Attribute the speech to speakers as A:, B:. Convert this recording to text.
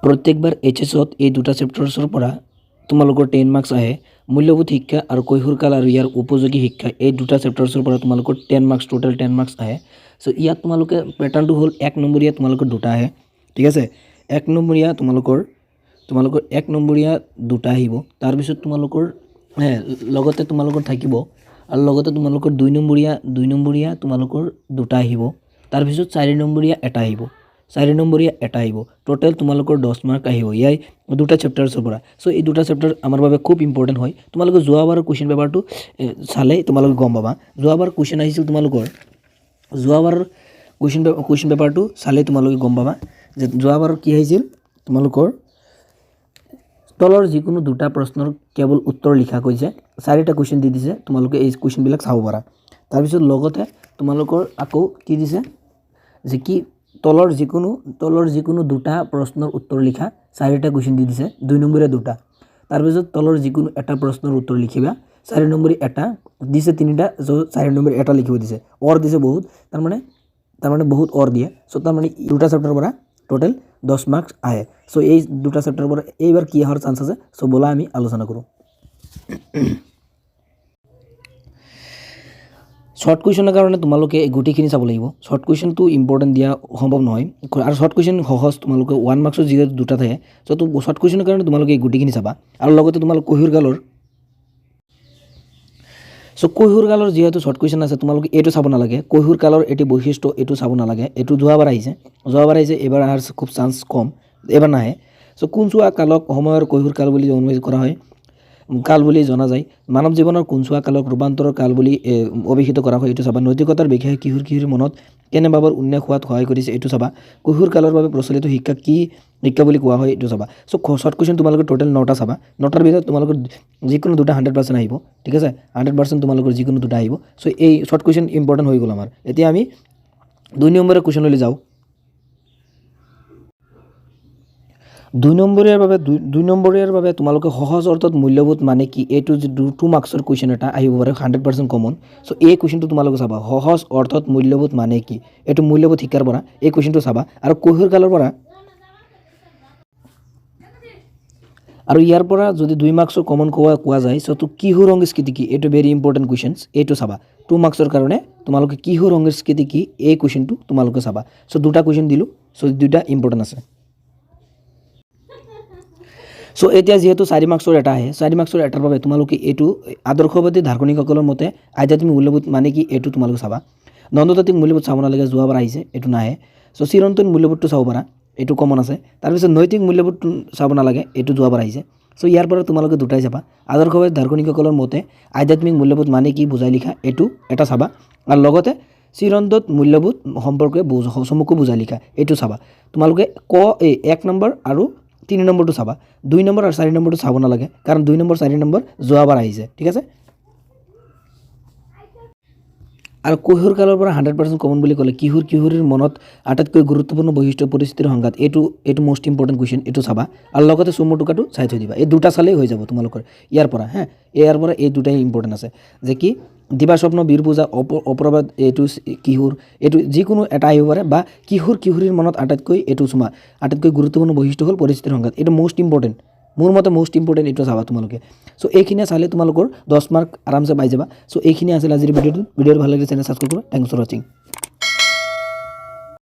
A: প্ৰত্যেকবাৰ এইচএছত এই দুটা চেপ্টাৰ্ছৰ পৰা তোমালোকৰ 10 মাৰ্কছ আহে। মূল্যবোধ শিক্ষা আৰু কৈশোৰকাল আৰু ইয়াৰ উপযোগী শিক্ষা এই দুটা চেপ্টাৰ্ছৰ পৰা তোমালোকৰ 10 মাৰ্কছ টোটেল 10 মাৰ্কছ আহে। সো ইয়াত তোমালোকে পেটাৰ্ণটো হ'ল 1 নম্বৰীয়া তোমালোকৰ দুটা আহে, ঠিক আছে। 1 নম্বৰীয়া তোমালোকৰ 1 নম্বৰীয়া দুটা আহিব। তাৰপিছত তোমালোকৰ লগতে তোমালোকৰ থাকিব আৰু লগতে তোমালোকৰ 2 নম্বৰীয়া তোমালোকৰ দুটা আহিব। তাৰপিছত 4 নম্বৰীয়া এটা আহিব। 4 নম্বৰীয়া এটা আহিব। টোটেল তোমালোকৰ 10 মাৰ্ক আহিব ইয়াই দুটা চেপ্টাৰ্ছৰ পৰা। সো এই দুটা চেপ্টাৰ আমাৰ বাবে খুব ইম্পৰ্টেণ্ট হয়। তোমালোকে যোৱাবাৰৰ কুৱেশ্যন পেপাৰটো চালে তোমালোকে গম পাবা। যোৱাবাৰ কুৱেশ্যন আহিছিল তোমালোকৰ যোৱাবাৰৰ কুৱেশ্যন পেপাৰটো চালে তোমালোকে গম পাবা যে যোৱাবাৰ কি আহিছিল তোমালোকৰ তলৰ যিকোনো দুটা প্ৰশ্নৰ কেৱল উত্তৰ লিখা কৈছে। 4টা কুৱেশ্যন দি দিছে, তোমালোকে এই কুৱেশ্যনবিলাক চাব পাৰা। তাৰপিছত লগতে তোমালোকৰ আকৌ কি দিছে যে কি তলৰ যিকোনো দুটা প্ৰশ্নৰ উত্তৰ লিখা 4টা কুৱেশ্যন দি দিছে, 2 নম্বৰীয়া দুটা। তাৰপিছত তলৰ যিকোনো এটা প্ৰশ্নৰ উত্তৰ লিখিবা, 4 নম্বৰী এটা দিছে 3টা, 4 নম্বৰী এটা লিখিব দিছে। অৰ দিছে বহুত, তাৰমানে বহুত অৰ দিয়ে। সো তাৰমানে দুটা চেপ্টাৰৰ পৰা টোটেল 10 মাৰ্কছ আহে। সো এই দুটা চেপ্টাৰৰ পৰা এইবাৰ কি অহাৰ চান্স আছে, সো বলা আমি আলোচনা কৰোঁ। শৰ্ট কুৱেশ্যনৰ কাৰণে তোমালোকে গোটেইখিনি চাব লাগিব। শৰ্ট কুৱেশ্যনটো ইম্পৰ্টেণ্ট দিয়া সম্ভৱ নহয় আৰু শৰ্ট কুৱেশ্যন সহজ, তোমালোকে 1 মাৰ্কছৰ যিহেতু দুটা থাকে। সো শৰ্ট কুৱেশ্যনৰ কাৰণে তোমালোকে গোটেইখিনি চাবা আৰু লগতে তোমালোক কৈশোৰকালৰ যিহেতু শৰ্ট কুৱেশ্যন আছে, তোমালোকে এইটো চাব নালাগে। কৈশোৰকালৰ এটি বৈশিষ্ট্য এইটো চাব নালাগে। এইটো যোৱাবাৰ আহিছে, এইবাৰ অহাৰ খুব চান্স কম, এইবাৰ নাহে। সো কোনচোৱা কালক সময়ৰ কৈশোৰকাল বুলি অনুভৱ কৰা হয়, কাল বুলি জনা যায়। মানৱ জীৱনৰ কোনচোৱা কালক ৰূপান্তৰৰ কাল বুলি অভিহিত কৰা হয়, এইটো চাবা। নৈতিকতাৰ বিষয়ে কিশোৰ মনত কেনে ভাৱৰ উন্মেষ হোৱাত সহায় কৰিছে, এইটো চাবা। কৈশোৰ কালৰ বাবে প্ৰচলিত শিক্ষা কি শিক্ষা বুলি কোৱা হয়, এইটো চাবা। সো শৰ্ট কুৱেশ্যন তোমালোকে টোটেল 9টা চাবা। 9টাৰ ভিতৰত তোমালোকৰ যিকোনো দুটা 100% আহিব, ঠিক আছে। 100% তোমালোকৰ যিকোনো দুটা আহিব। সো এই শৰ্ট কুৱেশ্যন ইম্পৰ্টেণ্ট হৈ গ'ল আমাৰ। এতিয়া আমি 2 নম্বৰৰ কুৱেশ্যনলৈ যাওঁ। 2 নম্বৰীয়াৰ বাবে তোমালোকে সহজ অৰ্থত মূল্যবোধ মানে কি, এইটো যে 2 মাৰ্কছৰ কুৱেশ্যন এটা আহিব পাৰে 100% কমন। সো এই কুৱেশ্যনটো তোমালোকে চাবা, সহজ অৰ্থত মূল্যবোধ মানে কি, এইটো মূল্যবোধ শিক্ষাৰ পৰা এই কুৱেশ্যনটো চাবা। আৰু কৈশোৰকালৰ পৰা আৰু ইয়াৰ পৰা যদি 2 মাৰ্কছৰ কমন কোৱা যায়, সো কিশোৰ সংস্কৃতি কি, এইটো ভেৰি ইম্পৰ্টেণ্ট কুৱেশ্যনছ, এইটো চাবা। 2 মাৰ্কছৰ কাৰণে তোমালোকে কিশোৰ সংস্কৃতি কি এই কুৱেশ্যনটো তোমালোকে চাবা। সো দুটা কুৱেশ্যন দিলোঁ, সো দুটা ইম্পৰ্টেণ্ট আছে। সো এতিয়া যিহেতু 4 মাৰ্কছৰ এটা আহে, 4 মাৰ্কছৰ এটাৰ বাবে তোমালোকে এইটো আদৰ্শবাদী দাৰ্শনিকসকলৰ মতে আধ্যাত্মিক মূল্যবোধ মানে কি, এইটো তোমালোকে চাবা। নন্দতাত্ত্বিক মূল্যবোধ চাব নালাগে, যোৱাবাৰ আহিছে, এইটো নাহে। সো চিৰন্তন মূল্যবোধটো চাব পাৰা, এইটো কমন আছে। তাৰপিছত নৈতিক মূল্যবোধটো চাব নালাগে, এইটো যোৱাবাৰ আহিছে। সো ইয়াৰ পৰা তোমালোকে দুটাই চাবা। আদৰ্শবাদী দাৰ্শনিকসকলৰ মতে আধ্যাত্মিক মূল্যবোধ মানে কি বুজাই লিখা, এইটো এটা চাবা। আৰু লগতে চিৰন্তন মূল্যবোধ সম্পৰ্কে চমুকৈ বুজাই লিখা, এইটো চাবা। তোমালোকে 1 নম্বৰ আৰু 3 নম্বৰটো চাবা। 2 নম্বৰ আৰু 4 নম্বৰটো চাব নালাগে, কাৰণ 2 নম্বৰ 4 নম্বৰ যোৱাবাৰ আহিছে, ঠিক আছে। আৰু কৈশোৰকালৰ পৰা 100% কমন বুলি ক'লে কিশোৰীৰ মনত আটাইতকৈ গুৰুত্বপূৰ্ণ বৈশিষ্ট্য পৰিস্থিতিৰ সংঘাত, এইটো মোষ্ট ইম্পৰ্টেণ্ট কুৱেশ্যন, এইটো চাবা। আৰু লগতে চমু টোকাটো চাই থৈ দিবা। এই দুটা চালেই হৈ যাব তোমালোকৰ ইয়াৰ পৰা। ইয়াৰ পৰা এই দুটাই ইম্পৰ্টেণ্ট আছে, যে কি দিবা স্বপ্ন, বীৰ পূজা, অপৰাধ, এইটো কিশোৰ, এইটো যিকোনো এটা আহিব পাৰে। বা কিশোৰীৰ মনত আটাইতকৈ গুৰুত্বপূৰ্ণ বৈশিষ্ট্য হ'ল পৰিস্থিতিৰ সংঘাত, এইটো মোষ্ট ইম্পৰ্টেণ্ট, মোৰ মতে মোষ্ট ইম্পৰ্টেণ্ট, এইটো চাবা তোমালোকে। সো এইখিনিয়ে চালে তোমালোকৰ 10 মাৰ্ক আৰামছে পাই যাবা। সো এইখিনি আছিল আজিৰ ভিডিঅ'টো। ভিডিঅ'টো ভাল লাগিলে চেনেল ছাবস্ক্ৰাইব কৰা। থেংকছ ফৰ ৱাচিং।